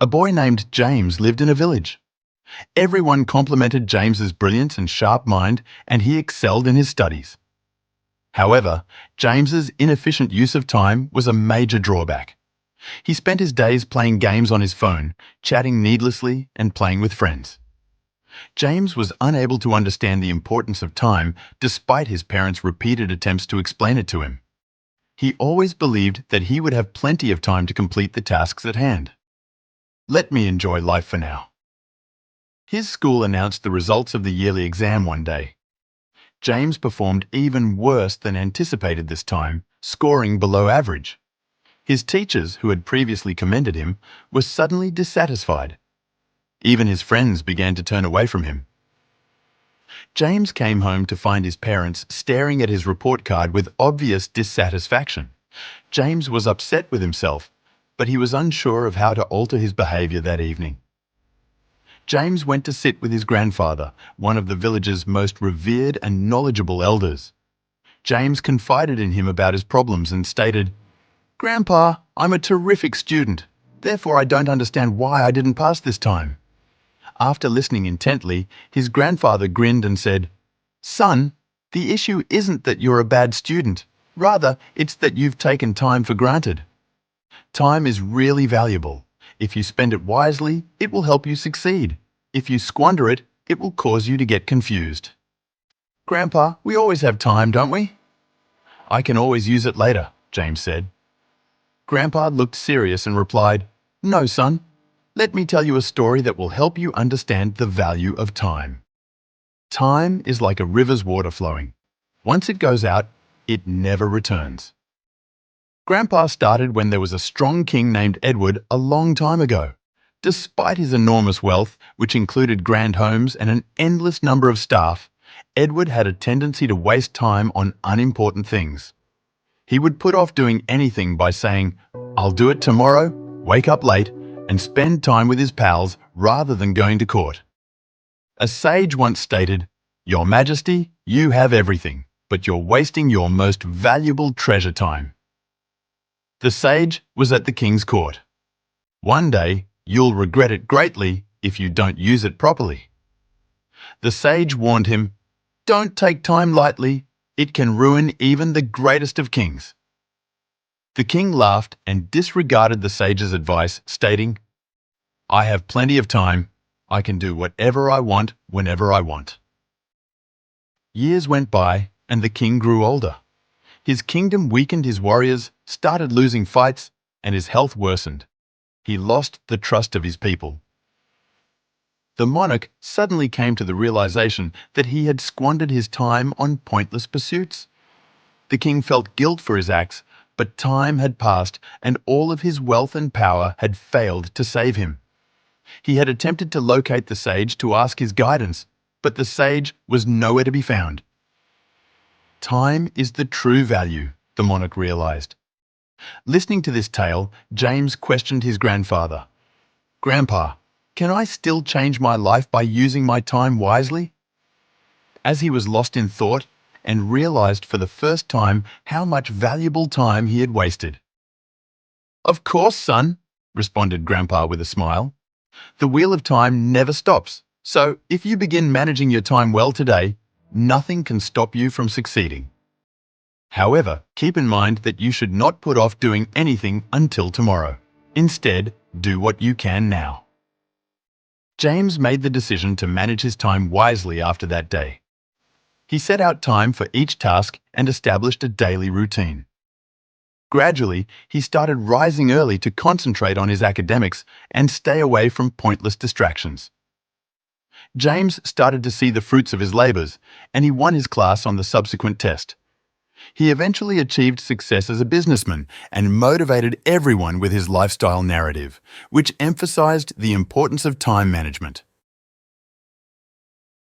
A boy named James lived in a village. Everyone complimented James's brilliance and sharp mind, and he excelled in his studies. However, James's inefficient use of time was a major drawback. He spent his days playing games on his phone, chatting needlessly, and playing with friends. James was unable to understand the importance of time despite his parents' repeated attempts to explain it to him. He always believed that he would have plenty of time to complete the tasks at hand. Let me enjoy life for now. His school announced the results of the yearly exam one day. James performed even worse than anticipated this time, scoring below average. His teachers, who had previously commended him, were suddenly dissatisfied. Even his friends began to turn away from him. James came home to find his parents staring at his report card with obvious dissatisfaction. James was upset with himself, but he was unsure of how to alter his behavior that evening. James went to sit with his grandfather, one of the village's most revered and knowledgeable elders. James confided in him about his problems and stated, "Grandpa, I'm a terrific student. Therefore, I don't understand why I didn't pass this time." After listening intently, his grandfather grinned and said, "Son, the issue isn't that you're a bad student. Rather, it's that you've taken time for granted. Time is really valuable. If you spend it wisely, it will help you succeed. If you squander it, it will cause you to get confused." "Grandpa, we always have time, don't we?" "I can always use it later," James said. Grandpa looked serious and replied, "No, son. Let me tell you a story that will help you understand the value of time. Time is like a river's water flowing. Once it goes out, it never returns." Grandpa started when there was a strong king named Edward a long time ago. Despite his enormous wealth, which included grand homes and an endless number of staff, Edward had a tendency to waste time on unimportant things. He would put off doing anything by saying, "I'll do it tomorrow," wake up late, and spend time with his pals rather than going to court. A sage once stated, "Your Majesty, you have everything, but you're wasting your most valuable treasure time." The sage was at the king's court. "One day, you'll regret it greatly if you don't use it properly." The sage warned him, "Don't take time lightly. It can ruin even the greatest of kings." The king laughed and disregarded the sage's advice, stating, "I have plenty of time. I can do whatever I want whenever I want." Years went by, and the king grew older. His kingdom weakened, his warriors started losing fights, and his health worsened. He lost the trust of his people. The monarch suddenly came to the realization that he had squandered his time on pointless pursuits. The king felt guilt for his acts, but time had passed and all of his wealth and power had failed to save him. He had attempted to locate the sage to ask his guidance, but the sage was nowhere to be found. Time is the true value, the monarch realized. Listening to this tale, James questioned his grandfather. "Grandpa, can I still change my life by using my time wisely?" As he was lost in thought and realized for the first time how much valuable time he had wasted. "Of course, son," responded Grandpa with a smile. "The wheel of time never stops, so if you begin managing your time well today, nothing can stop you from succeeding. However, keep in mind that you should not put off doing anything until tomorrow. Instead, do what you can now." James made the decision to manage his time wisely after that day. He set out time for each task and established a daily routine. Gradually, he started rising early to concentrate on his academics and stay away from pointless distractions. James started to see the fruits of his labors, and he won his class on the subsequent test. He eventually achieved success as a businessman and motivated everyone with his lifestyle narrative, which emphasized the importance of time management.